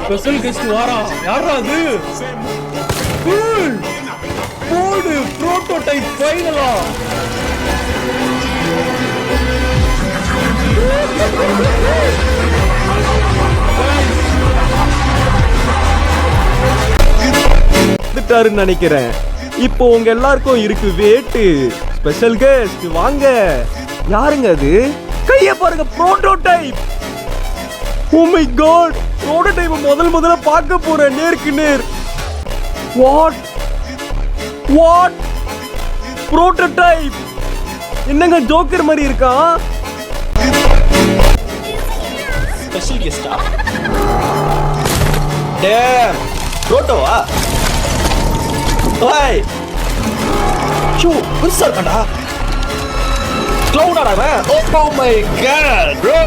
Special guest வாரா. யாரா அது? போடு புரோட்டோடைப் ஃபைனலா. வந்துட்டாருன்னு நினைக்கிறேன். இப்போ உங்க எல்லாருக்கும் இருக்கு வேட்டு. ஸ்பெஷல் கெஸ்ட் வாங்க. யாருங்க அது? கைய பாருங்க, prototype. Oh my god, prototype முதல்ல பார்க்க போறேன் நேருக்கு நேர். வாட் வாட் புரோட்டோடைப் என்னங்க ஜோக்கர் மாதிரி இருக்கான்? ஸ்பெஷல் கெஸ்டா? டேம் புரோட்டோவா? ஓய் ஷூ பெருசா இருக்காடா. க்ளவுடாடா அவன். Oh my god bro.